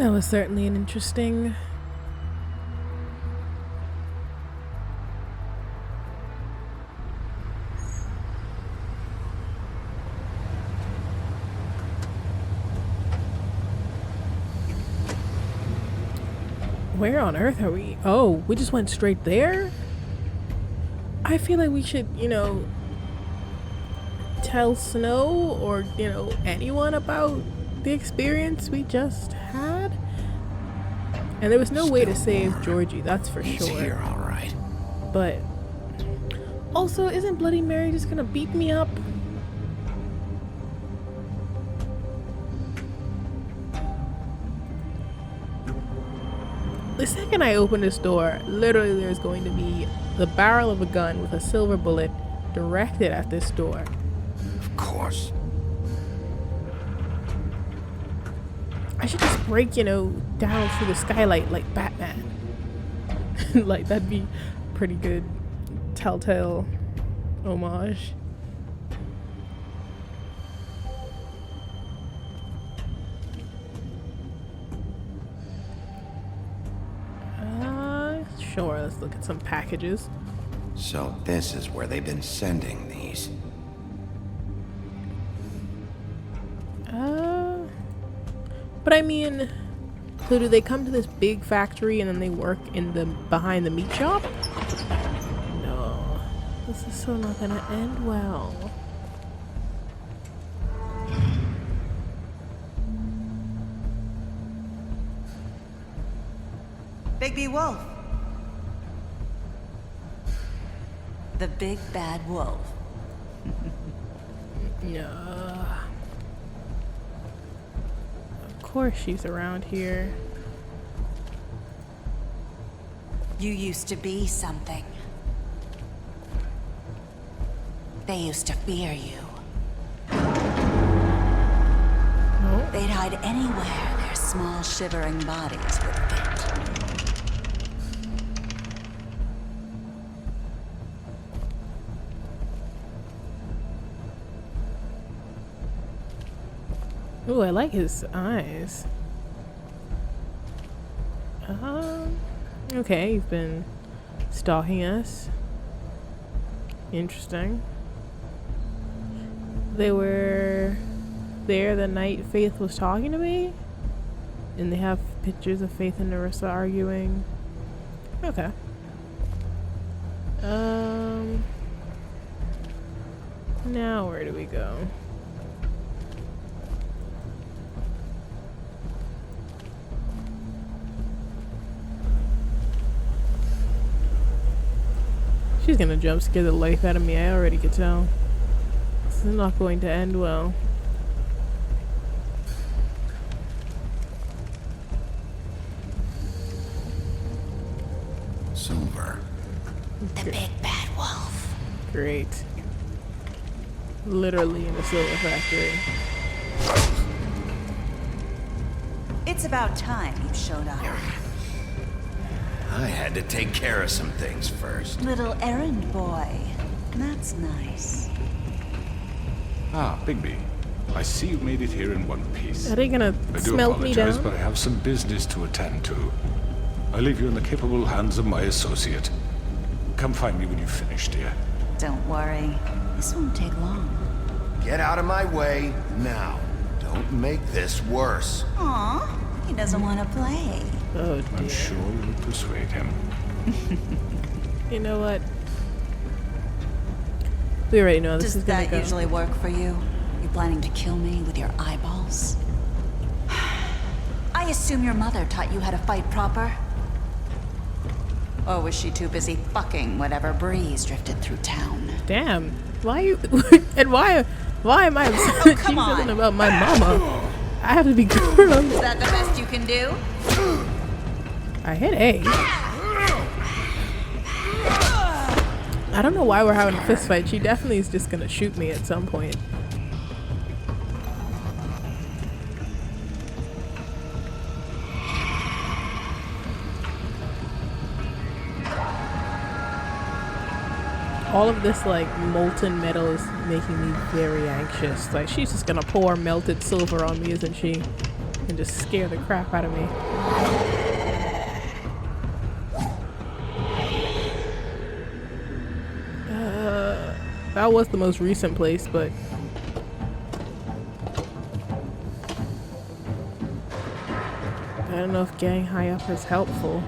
That was certainly an interesting... Where on earth are we? Oh, we just went straight there? I feel like we should, you know, tell Snow or, you know, anyone about the experience we just had. And there was no way to save Georgie, that's for He's sure. here, all right. But also, isn't Bloody Mary just gonna beat me up? The second I open this door, literally there's going to be the barrel of a gun with a silver bullet directed at this door. Of course. I should just break, you know, down through the skylight like Batman. Like, that'd be pretty good Telltale homage. Sure, let's look at some packages. So this is where they've been sending these. But I mean, so do they come to this big factory and then they work in the behind the meat shop? No, this is so not gonna end well. Bigby Wolf. The big bad wolf. No. Of course she's around here. You used to be something. They used to fear you. No. They'd hide anywhere their small shivering bodies would fit. Ooh, I like his eyes. Okay, you've been stalking us. Interesting. They were there the night Faith was talking to me? And they have pictures of Faith and Narissa arguing. Okay. Now where do we go? She's gonna jump scare the life out of me, I already could tell. This is not going to end well. Silver. The big bad wolf. Great. Literally in the silver factory. It's about time you showed up. I had to take care of some things first. Little errand boy. That's nice. Ah, Bigsby. I see you made it here in one piece. Are they gonna I do smelt me apologize, down? but I have some business to attend to. I leave you in the capable hands of my associate. Come find me when you've finished, dear. Don't worry. This won't take long. Get out of my way now. Don't make this worse. Aw, he doesn't want to play. Oh dear. I'm sure you'll persuade him. You know what? We already know this Does is gonna that go. usually work for you? You planning to kill me with your eyeballs? I assume your mother taught you how to fight proper? Or was she too busy fucking whatever breeze drifted through town? Damn. Why you and why am I upset Oh, that come she's something on. about my mama? I have to be girl. Is that the best you can do? I hit A. I don't know why we're having a fist fight. She definitely is just gonna shoot me at some point. All of this like molten metal is making me very anxious. Like she's just gonna pour melted silver on me, isn't she? and just scare the crap out of me. That was the most recent place, but I don't know if getting high up is helpful.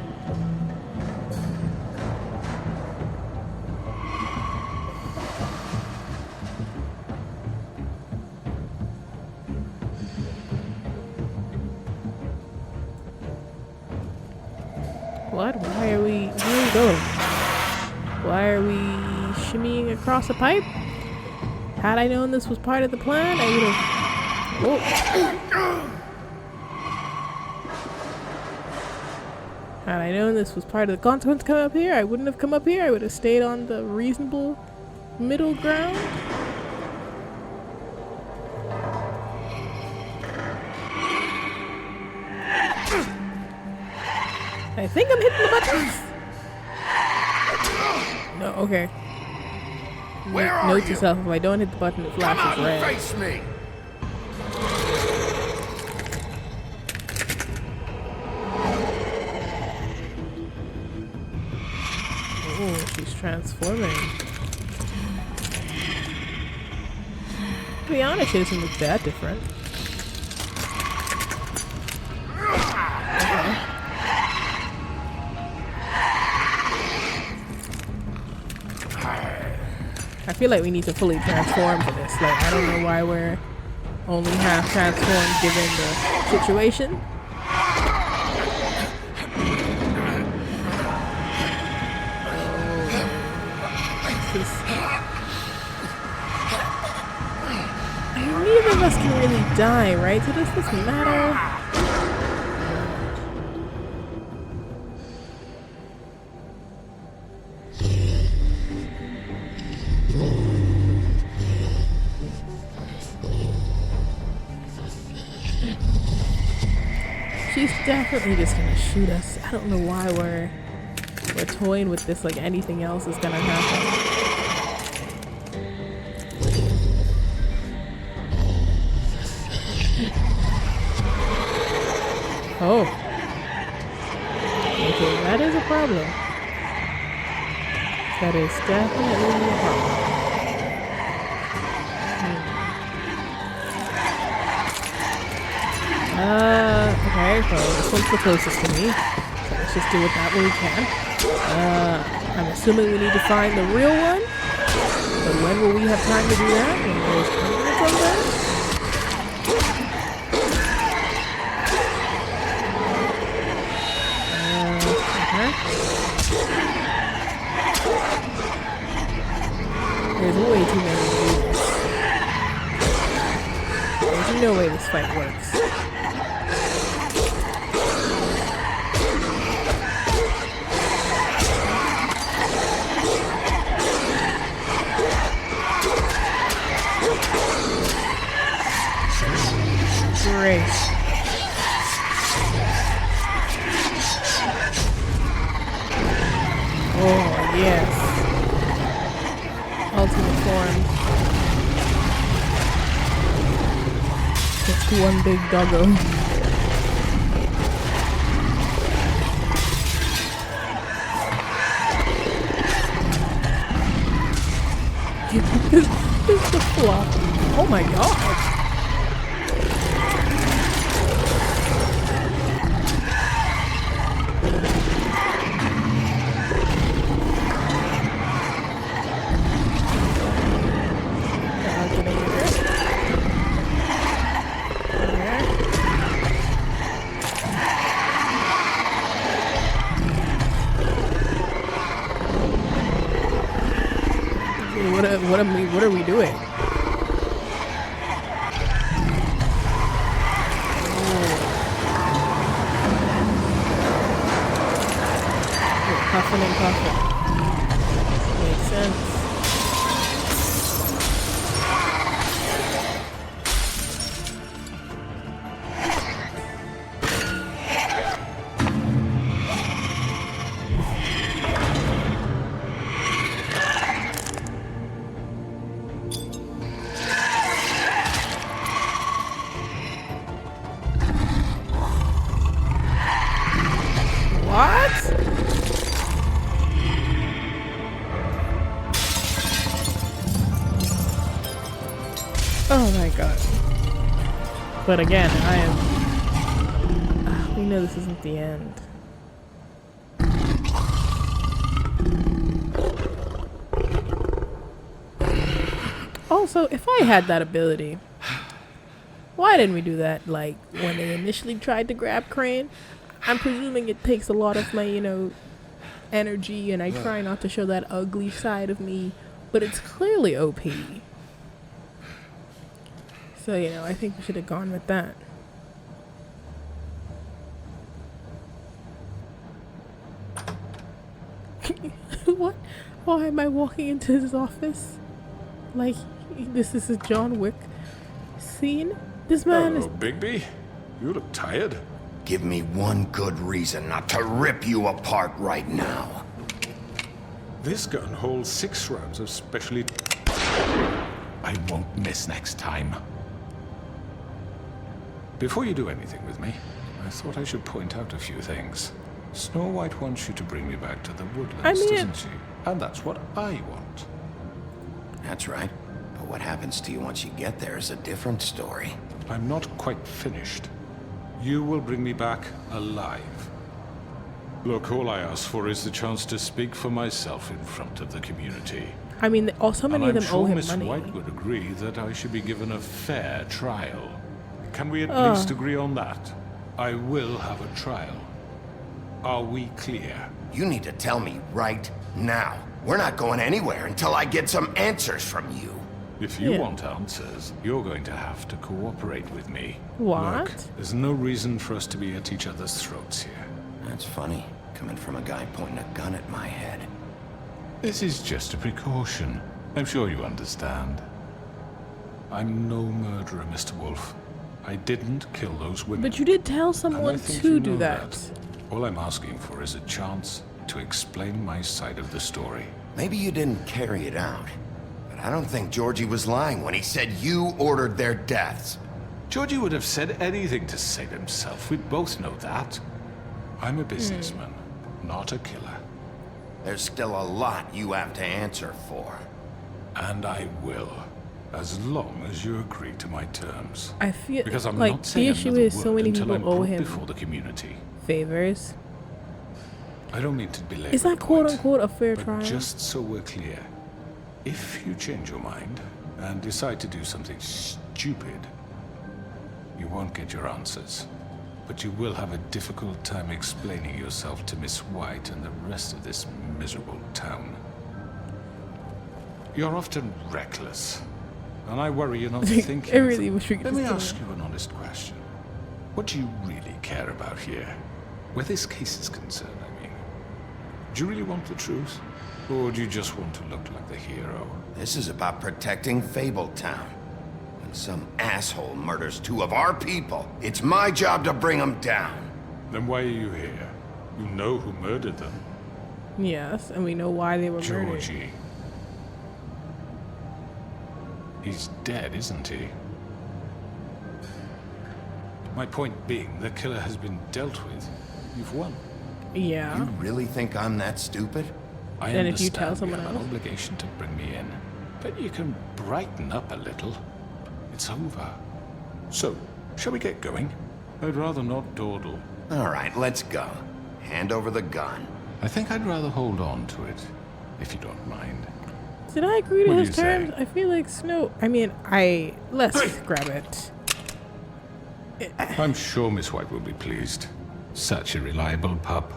What? Why are we... Where are we going? Why are we shimmying across a pipe? Had I known this was part of the plan, I would have... Whoa. Had I known this was part of the consequence coming up here, I wouldn't have come up here. I would have stayed on the reasonable middle ground. I think I'm hitting the buttons. No, okay. Where are Note you? to yourself, if I don't hit the button, it Come flashes out and red. face me! Oh, she's transforming. To be honest, she doesn't look that different. I feel like we need to fully transform for this. Like, I don't know why we're only half transformed given the situation. Neither of us can really die, right? So does this matter? She's definitely just gonna shoot us. I don't know why we're toying with this like anything else is gonna happen. Oh. Okay, that is a problem. That is definitely a problem. Okay, so this one's the closest to me. So let's just do it that way we can. I'm assuming we need to find the real one. But when will we have time to do that? When there's hundreds of them? There's way too many to do this. There's no way this fight works. Great. Oh, yes. Ultimate form. Just one big doggo. This is the flop. Oh my god. What are we doing? Puffing and puffing. Makes sense. Oh my god. But again, I am... we know this isn't the end. Also, if I had that ability, why didn't we do that, like, when they initially tried to grab Crane? I'm presuming it takes a lot of my, you know, energy, and I try not to show that ugly side of me, but it's clearly OP. So, you know, I think we should have gone with that. What? Why am I walking into his office? Like, this is a John Wick scene? This man is... Hello, Bigsby. You look tired. Give me one good reason not to rip you apart right now. This gun holds 6 rounds of specially... I won't miss next time. Before you do anything with me, I thought I should point out a few things. Snow White wants you to bring me back to the woodlands, doesn't she? And that's what I want. That's right. But what happens to you once you get there is a different story. I'm not quite finished. You will bring me back alive. Look, all I ask for is the chance to speak for myself in front of the community. I mean, so many of them owe him Miss money. White would agree that I should be given a fair trial. Can we at least agree on that? I will have a trial. Are we clear? You need to tell me right now. We're not going anywhere until I get some answers from you. If you want answers, you're going to have to cooperate with me. What? Look, there's no reason for us to be at each other's throats here. That's funny, coming from a guy pointing a gun at my head. This is just a precaution. I'm sure you understand. I'm no murderer, Mr. Wolf. I didn't kill those women. But you did tell And I someone think to you do know that. All I'm asking for is a chance to explain my side of the story. Maybe you didn't carry it out, but I don't think Georgie was lying when he said you ordered their deaths. Georgie would have said anything to save himself. We both know that. I'm a businessman, not a killer. There's still a lot you have to answer for. And I will, as long as you agree to my terms. I feel Because I'm like not the saying issue another is so word many until people I'm owe brought him before the community. favors. I don't mean to belabor Is that the quote point, unquote a fair but trial? just so we're clear, if you change your mind and decide to do something stupid, you won't get your answers. But you will have a difficult time explaining yourself to Miss White and the rest of this miserable town. You're often reckless, and I worry you're not thinking. I really wish we could Let me just ask you an honest question. What do you really care about here? Where this case is concerned, I mean. Do you really want the truth? Or do you just want to look like the hero? This is about protecting Fabletown. When some asshole murders 2 of our people, it's my job to bring them down. Then why are you here? You know who murdered them. Yes, and we know why they were murdered. Georgie. He's dead, isn't he? My point being, the killer has been dealt with. You've won. Yeah. You really think I'm that stupid? I And understand if you tell someone you have an else? obligation to bring me in, but you can brighten up a little. It's over. So, shall we get going? I'd rather not dawdle. All right, let's go. Hand over the gun. I think I'd rather hold on to it, if you don't mind. Did I agree to What do his you say? terms? I feel like Snow. I mean, let's grab it. I'm sure Miss White will be pleased. Such a reliable pup.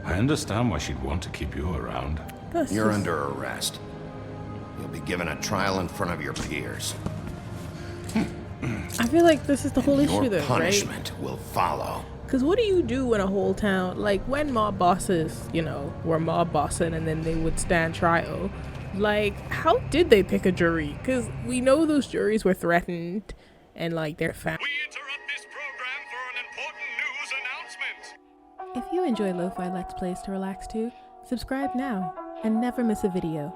I understand why she'd want to keep you around. That's You're just- under arrest. You'll be given a trial in front of your peers. I feel like this is the whole Your issue, though, right? punishment will follow. Because what do you do in a whole town? Like, when mob bosses, you know, were mob bossing and then they would stand trial, like, how did they pick a jury? Because we know those juries were threatened and, like, they're found. We interrupt this program for an important news announcement. If you enjoy lo-fi Let's Plays to relax to, subscribe now and never miss a video.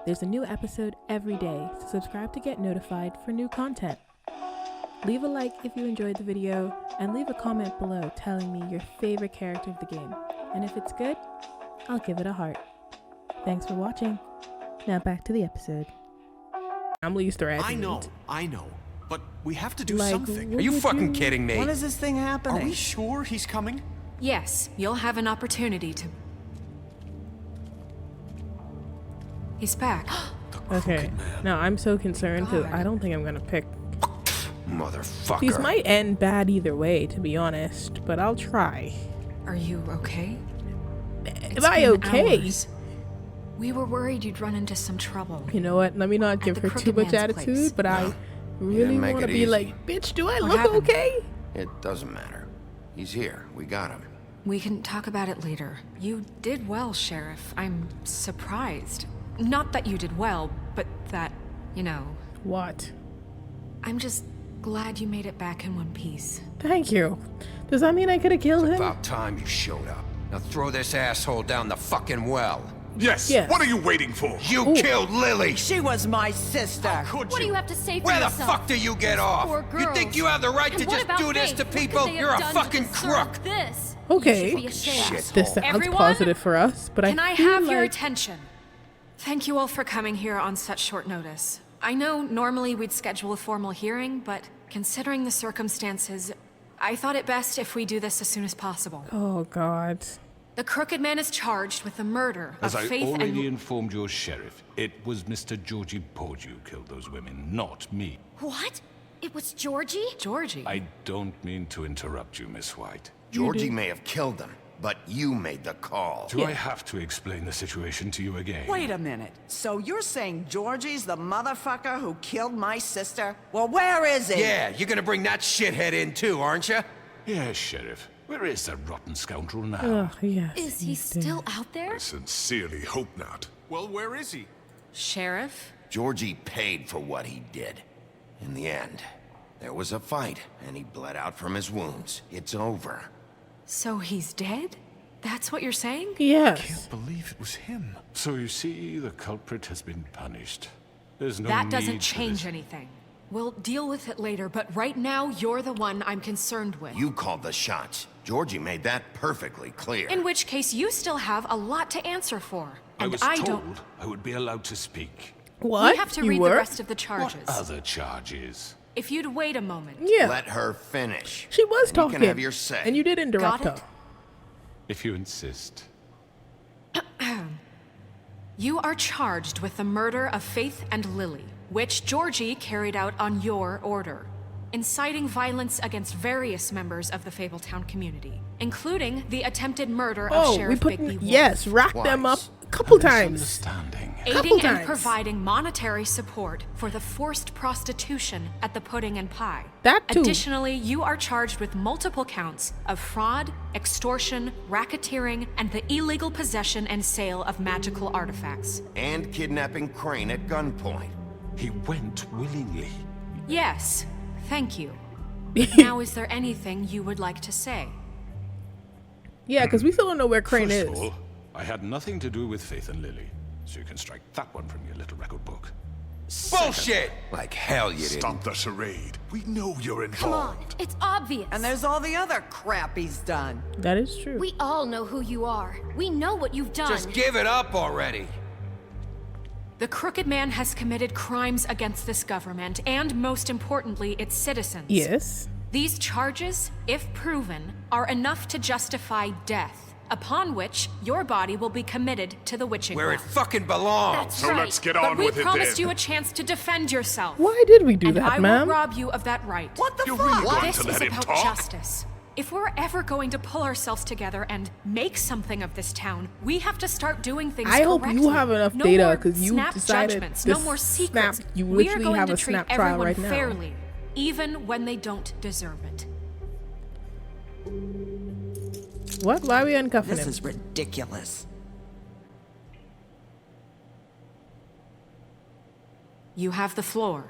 There's a new episode every day, so subscribe to get notified for new content. Leave a like if you enjoyed the video, and leave a comment below telling me your favorite character of the game. And if it's good, I'll give it a heart. Thanks for watching. Now back to the episode. Families threatened. I know. But we have to do Like, something. what Are you would fucking kidding me? When is this thing happening? Are we sure he's coming? Yes, you'll have an opportunity to... He's back. Okay. Now I'm so concerned because God. I don't think I'm gonna pick. Motherfucker. These might end bad either way, to be honest, but I'll try. Are you okay? Am I okay? Hours. We were worried you'd run into some trouble. You know what? Let me not give the her too Crooked much Man's attitude, place. but I really didn't make want to it be easy. like, bitch, do I What look happened? okay? It doesn't matter. He's here. We got him. We can talk about it later. You did well, Sheriff. I'm surprised. Not that you did well, but that, you know... What? I'm just glad you made it back in one piece. Thank you. Does that mean I could have killed him? About time you showed up. Now throw this asshole down the fucking well. Yes. Yes. What are you waiting for? You killed Lily! She was my sister. Could What do you? you have to say for Where the yourself? fuck do you get off? Poor You girls. think you have the right And to what just about do this Faith? to What could people? they have You're a done to fucking deserve crook! This. Okay. You should be ashamed. This sounds Everyone? positive for us, but Can I I feel have your like- attention? Thank you all for coming here on such short notice. I know normally we'd schedule a formal hearing, but considering the circumstances, I thought it best if we do this as soon as possible. Oh God. The Crooked Man is charged with the murder As of I Faith already and... informed your sheriff, it was Mr. Georgie Porge who killed those women, not me. What? It was Georgie? Georgie. I don't mean to interrupt you, Miss White. Georgie may have killed them, but you made the call. Do I have to explain the situation to you again? Wait a minute. So you're saying Georgie's the motherfucker who killed my sister? Well, where is he? Yeah, you're gonna bring that shithead in too, aren't you? Yes, Sheriff. Where is that rotten scoundrel now? Ugh, yes. Is he he's dead. still out there? I sincerely hope not. Well, where is he? Sheriff? Georgie paid for what he did. In the end, there was a fight, and he bled out from his wounds. It's over. So he's dead? That's what you're saying? Yes. Believe it was him. So you see, the culprit has been punished. There's no That need doesn't for change this. anything. We'll deal with it later, but right now, you're the one I'm concerned with. You called the shots. Georgie made that perfectly clear. In which case, you still have a lot to answer for. I And was I told don't... I would be allowed to speak. What? We have to you read were? the rest of the charges. What other charges? If you'd wait a moment. Yeah. Let her finish. She was And talking. You can have your say. And you did interrupt Got her. it? If you insist. You are charged with the murder of Faith and Lily, which Georgie carried out on your order, inciting violence against various members of the Fabletown community, including the attempted murder of Oh, we Sheriff put Bigsby. yes, rack them up Twice. a couple times. Misunderstanding. Couple Aiding and times. providing monetary support for the forced prostitution at the Pudding and Pie. That too. Additionally, you are charged with multiple counts of fraud, extortion, racketeering, and the illegal possession and sale of magical artifacts. And kidnapping Crane at gunpoint. He went willingly. Yes, thank you. Now, is there anything you would like to say? Yeah, because we still don't know where Crane First is. of all, I had nothing to do with Faith and Lily, so you can strike that one from your little record book. Bullshit! Like hell you didn't. Stop the charade. We know you're Come on, involved. it's obvious. And there's all the other crap he's done. That is true. We all know who you are. We know what you've done. Just give it up already. The Crooked Man has committed crimes against this government and, most importantly, its citizens. Yes. These charges, if proven, are enough to justify death, upon which your body will be committed to the witching Where well. it fucking belongs. That's So right. let's get But on we with it promised then. you a chance to defend yourself. Why did we do and that, I ma'am? will rob you of that right. What the You're fuck? really going This to is let him about talk? justice. If we're ever going to pull ourselves together and make something of this town, we have to start doing things I hope correctly. you have enough no data, more 'cause you snap decided judgments, this no more snap- secrets. you we are literally going have to a treat snap trial everyone right now. fairly, even when they don't deserve it. What? Why are we uncuffing This him? is ridiculous. You have the floor.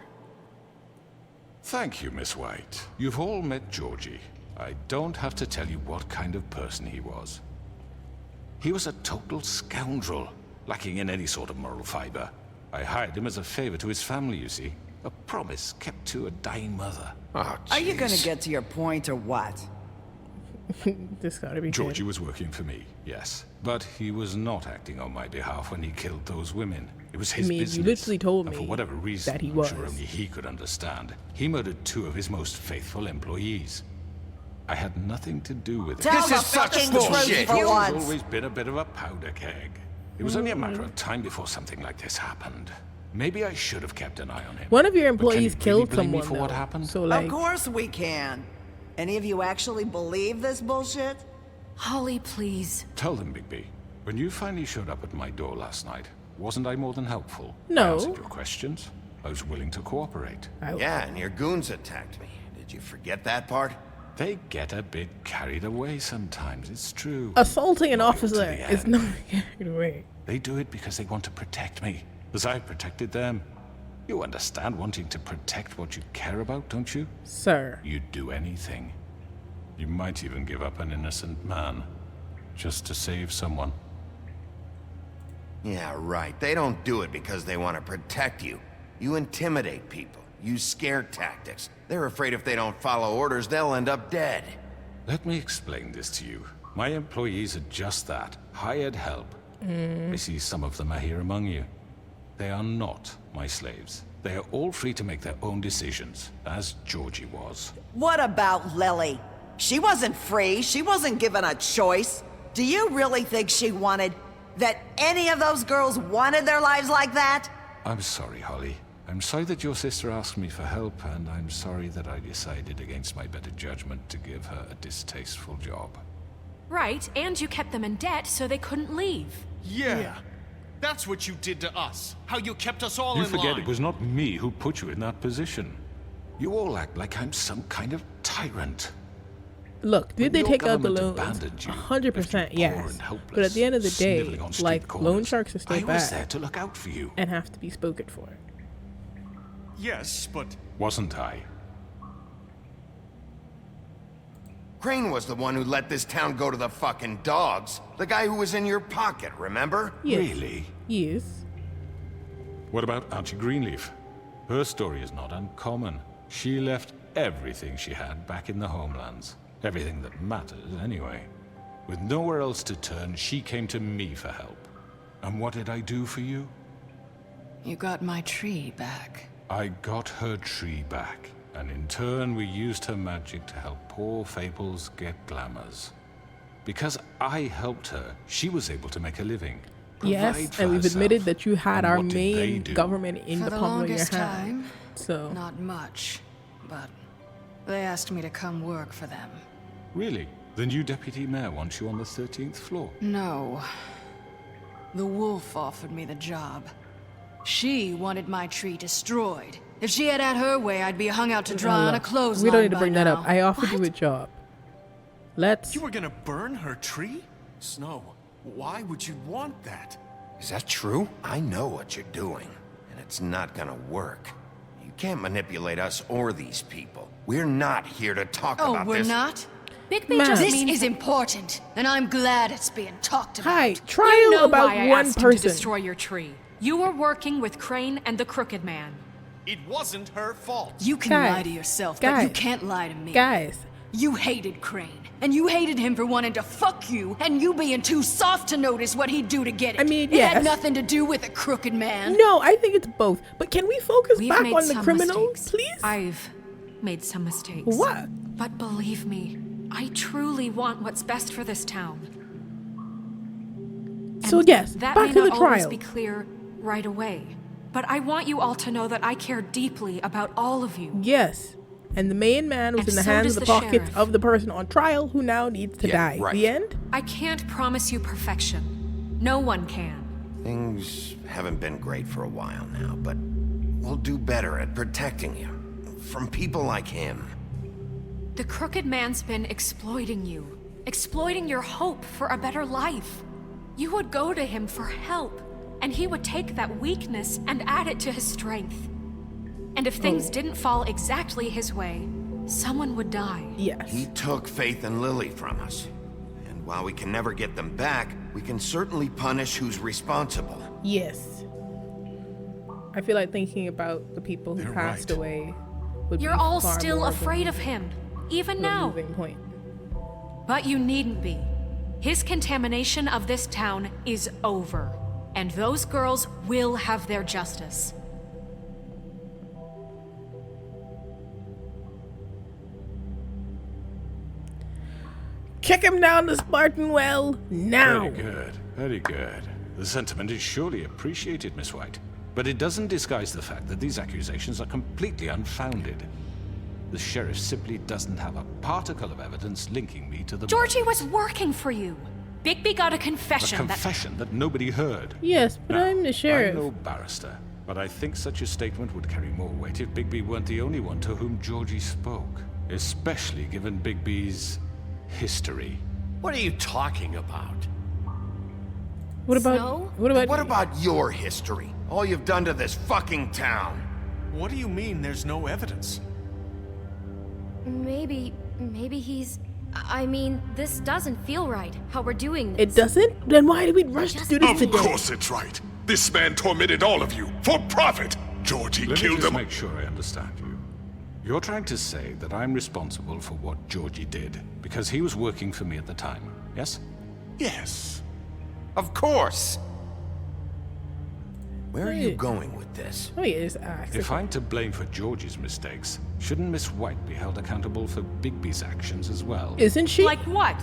Thank you, Miss White. You've all met Georgie. I don't have to tell you what kind of person he was. He was a total scoundrel, lacking in any sort of moral fiber. I hired him as a favor to his family, you see. A promise kept to a dying mother. Oh, Are you gonna jeez. get to your point or what? This gotta be Georgie good. was working for me, yes. But he was not acting on my behalf when he killed those women. It was his I mean, business. you literally told and me for whatever reason, that he I'm was. sure only he could understand, he murdered 2 of his most faithful employees. I had nothing to do with it. Tell This the is such fucking bullshit. truth for He's once. always been a bit of a powder keg. It was only a matter of time before something like this happened. Maybe I should have kept an eye on him. One of your But can employees you killed really blame me someone, for what though. happened? So, Of like, course we can. Any of you actually believe this bullshit? Holly, please. Tell them, Bigby. When you finally showed up at my door last night, wasn't I more than helpful? No. I answered your questions. I was willing to cooperate. Yeah, and your goons attacked me. Did you forget that part? They get a bit carried away sometimes, it's true. assaulting an Loyal to officer the is end. not carried away. They do it because they want to protect me, as I protected them. You understand wanting to protect what you care about, don't you? Sir. You'd do anything. You might even give up an innocent man, just to save someone. Yeah, right. They don't do it because they want to protect you. You intimidate people. Use scare tactics. They're afraid if they don't follow orders, they'll end up dead. Let me explain this to you. My employees are just that, hired help. I see some of them are here among you. They are not my slaves. They are all free to make their own decisions, as Georgie was. What about Lily? She wasn't free. She wasn't given a choice. Do you really think she wanted... that any of those girls wanted their lives like that? I'm sorry, Holly. I'm sorry that your sister asked me for help, and I'm sorry that I decided against my better judgment to give her a distasteful job. Right, and you kept them in debt so they couldn't leave. Yeah. That's what you did to us. How you kept us all You in forget line. it was not me who put you in that position. You all act like I'm some kind of tyrant. Look, did they Your take out the government loans? abandoned you, 100% left you poor yes. and helpless, But at the end of the day, sniveling on street like, corners. loan sharks are still I was there bad to look out for you. and have to be spoken for. Yes, but Wasn't I? Crane was the one who let this town go to the fucking dogs. The guy who was in your pocket, remember? Yes. Really? Yes. What about Auntie Greenleaf? Her story is not uncommon. She left everything she had back in the homelands. Everything that matters, anyway. With nowhere else to turn, she came to me for help. And what did I do for you? You got my tree back. I got her tree back, and in turn we used her magic to help poor Fables get glamours. Because I helped her, she was able to make a living. Yes, provide for and we've herself. admitted that you had And our what did they main do? government in For the the palm of your longest hand. time, So, not much, but they asked me to come work for them. Really? The new deputy mayor wants you on the 13th floor. No. The wolf offered me the job. She wanted my tree destroyed. If she had her way, I'd be hung out to dry on a look, clothesline. we don't need to by bring that now. up. I offered you a job. Let's. you were gonna burn her tree? Snow, why would you want that? Is that true? I know what you're doing, and it's not gonna work. You can't manipulate us or these people. We're not here to talk Oh, about we're this. not? Bigby Ma'am. just This means is important, and I'm glad it's being talked about. Hi, trial you know about why I one asked him to person. destroy your tree. You were working with Crane and the Crooked Man. It wasn't her fault. You can Guys, lie to yourself, but you guys, can't lie to me. Guys, You hated Crane, and you hated him for wanting to fuck you, and you being too soft to notice what he'd do to get it. I mean, it yes. had nothing to do with a crooked man. no, I think it's both. But can we focus We've back made on the some criminal, mistakes. please? I've made some mistakes. What? But believe me, I truly want what's best for this town. So And yes, that back may to the not always trial. be clear right away. But I want you all to know that I care deeply about all of you. Yes. And the main man was And in the so hands does of the the pockets sheriff. of the person on trial who now needs to Yeah, die. right. The end? I can't promise you perfection. No one can. Things haven't been great for a while now, but we'll do better at protecting you. From people like him. The Crooked Man's been exploiting you. Exploiting your hope for a better life. You would go to him for help, and he would take that weakness and add it to his strength. And if things didn't fall exactly his way, someone would die. Yes. He took Faith and Lily from us. And while we can never get them back, we can certainly punish who's responsible. Yes. I feel like thinking about the people who They're passed right. away would You're be all far still more afraid of him, even the now. moving point. But you needn't be. His contamination of this town is over, and those girls will have their justice. Kick him down the Spartan well now. Very good, very good. The sentiment is surely appreciated, Miss White. But it doesn't disguise the fact that these accusations are completely unfounded. The sheriff simply doesn't have a particle of evidence linking me to the Georgie murders. was working for you. Bigby got a A confession confession that nobody heard. Yes, but Now, I'm the sheriff. I'm no barrister, but I think such a statement would carry more weight if Bigby weren't the only one to whom Georgie spoke. Especially given Bigby's history. What are you talking about? What about Snow? What about your history? All you've done to this fucking town? What do you mean there's no evidence? Maybe he's... I mean, this doesn't feel right, how we're doing this. It doesn't? Then why did we rush to do this Of today? course it's right. This man tormented all of you for profit. Georgie Let me killed just them. make sure I understand you. You're trying to say that I'm responsible for what Georgie did because he was working for me at the time, yes? Yes. Of course! Where are you Wait. going with this? Oh, yeah, just ask. If I'm to blame for Georgie's mistakes, shouldn't Miss White be held accountable for Bigby's actions as well? Isn't she? Like what?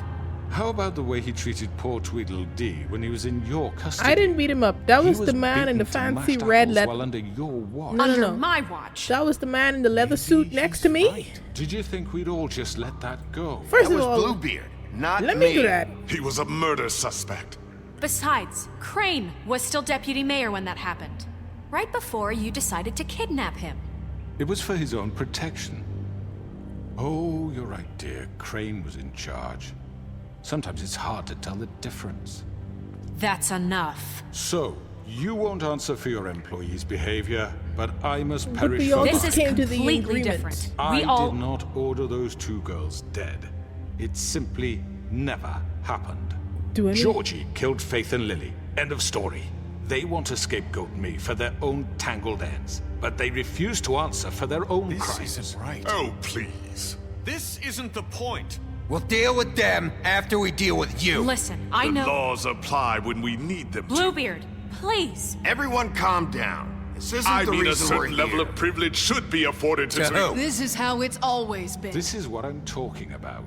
How about the way he treated poor Tweedledee when he was in your custody? I didn't beat him up. That He was the man in the beaten to fancy mashed red apples leather. while under your watch. No, no, Under no. my watch. That was the man in the leather suit next to me. Did you think we'd all just let that go? First That of was all, Bluebeard, not let me do that. He was a murder suspect. Besides, Crane was still deputy mayor when that happened. Right before you decided to kidnap him. It was for his own protection. Oh, you're right, dear. Crane was in charge. Sometimes it's hard to tell the difference. That's enough. So, you won't answer for your employees' behavior, but I must But perish we for all This just is came to the completely agreement. different. I We all... did not order those two girls dead. It simply never happened. Do any- Georgie killed Faith and Lily. End of story. They want to scapegoat me for their own tangled ends, but they refuse to answer for their own This crimes. isn't right. Oh, please. This isn't the point. We'll deal with them after we deal with you. Listen, I The know... laws apply when we need them to. Bluebeard, please. Everyone calm down. This isn't I the mean, a reason we're certain level here. of privilege should be afforded to... To who? This is how it's always been. This is what I'm talking about.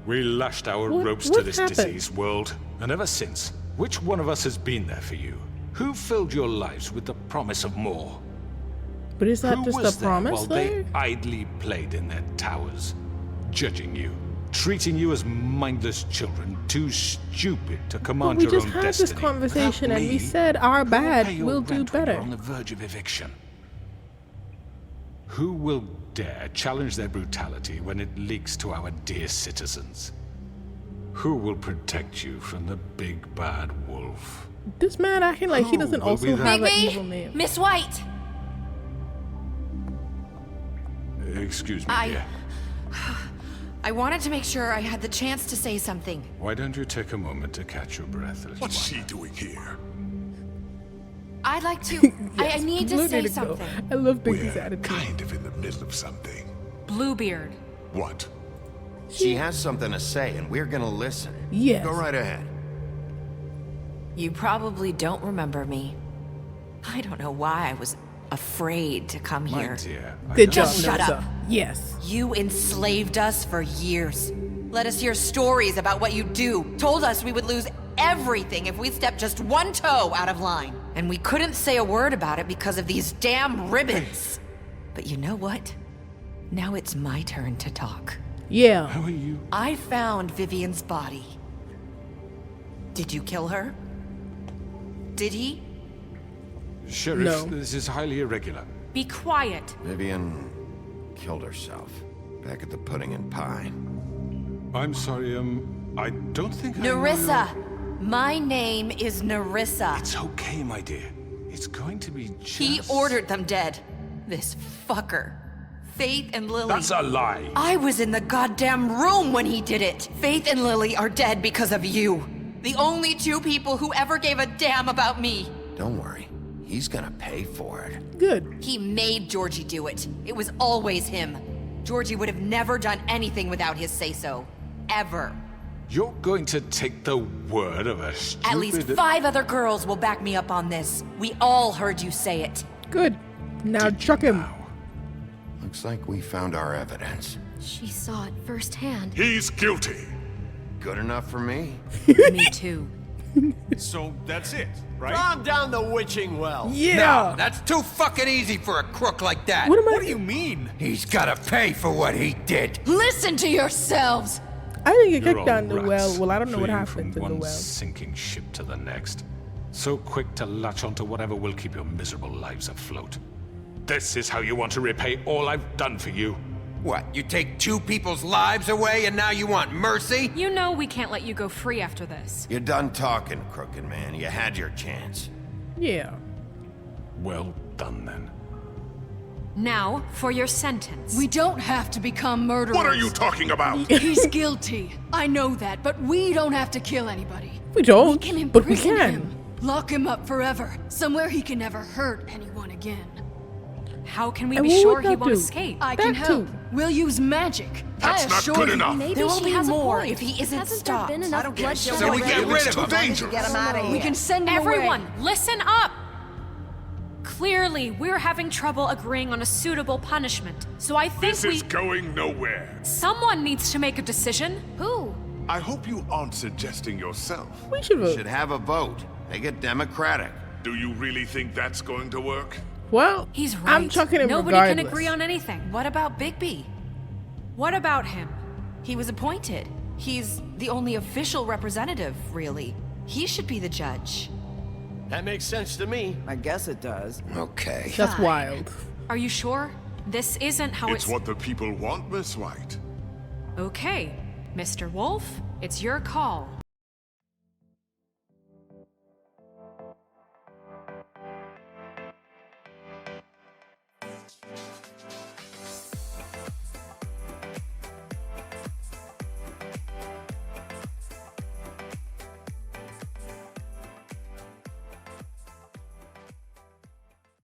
We lashed our ropes what to this happened? diseased world, and ever since, which one of us has been there for you? Who filled your lives with the promise of more? But is that Who just was a there promise, while though? they idly played in their towers, judging you, treating you as mindless children, too stupid to But command we your just own had destiny? this conversation Without and we me, said our who will bad, pay your we'll do rent when better. you're on the verge of eviction? Who will dare challenge their brutality when it leaks to our dear citizens? Who will protect you from the big bad wolf? This man acting like he Who doesn't will be also the- have an Bigby? evil name. Miss White! Excuse me, dear. I wanted to make sure I had the chance to say something. Why don't you take a moment to catch your breath, little What's one? she doing here? I'd like to... I need to Blue say need to go. something. I love Bigby's We're attitude. kind of in the middle of something. Bluebeard. What? She has something to say, and we're gonna listen. Yes. Go right ahead. You probably don't remember me. I don't know why I was afraid to come My here. dear, I Good don't- job, Just shut Melissa. up. Yes. You enslaved us for years. Let us hear stories about what you do. Told us we would lose everything if we stepped just one toe out of line. And we couldn't say a word about it because of these damn ribbons. But you know what? Now it's my turn to talk. Yeah. How are you? I found Vivian's body. Did you kill her? Did he? Sheriff, No. this is highly irregular. Be quiet. Vivian killed herself back at the Pudding and Pie. I'm sorry, I don't think I know Nerissa! My name is Nerissa. It's okay, my dear. It's going to be just... He ordered them dead. This fucker. Faith and Lily. That's a lie. I was in the goddamn room when he did it. Faith and Lily are dead because of you. The only two people who ever gave a damn about me. Don't worry. He's gonna pay for it. Good. He made Georgie do it. It was always him. Georgie would have never done anything without his say-so. Ever. You're going to take the word of a stupid... At least 5 other girls will back me up on this. We all heard you say it. Good. Now chuck him. Looks like we found our evidence. She saw it firsthand. He's guilty. Good enough for me? Me too. So that's it, right? Calm down the witching well. Yeah. That's too fucking easy for a crook like that. What do you mean? He's gotta pay for what he did. Listen to yourselves! I didn't get You're kicked down the all well. rats, Well, I don't know what fleeing happened from in the one well. sinking ship to the next. So quick to latch onto whatever will keep your miserable lives afloat. This is how you want to repay all I've done for you. What, you take 2 people's lives away and now you want mercy? You know we can't let you go free after this. You're done talking, crooked man. You had your chance. Yeah. Well done, then. Now, for your sentence. We don't have to become murderers. What are you talking about? He's guilty. I know that, but we don't have to kill anybody. We don't, We can but we imprison can. him. Lock him up forever. Somewhere he can never hurt anyone again. How can we And be what sure would he that won't do? escape? I can That help. too. We'll use magic. That's I not assure good you. enough. Maybe There will she be has more a point. if he isn't Hasn't stopped. there been I enough don't get bloodshed So we already? get rid of Too him. dangerous. Get him out of here. We can send him Everyone, away. listen up! Clearly, we're having trouble agreeing on a suitable punishment. So I think This is going nowhere. someone needs to make a decision. Who? I hope you aren't suggesting yourself. We should We vote. should have a vote. Make it democratic. Do you really think that's going to work? Well, He's right. I'm chucking him Nobody regardless. can agree on anything. What about Bigby? What about him? He was appointed. He's the only official representative, really. He should be the judge. That makes sense to me. I guess it does. Okay. That's wild. Are you sure? This isn't how It's what the people want, Miss White. Okay, Mr. Wolf, it's your call.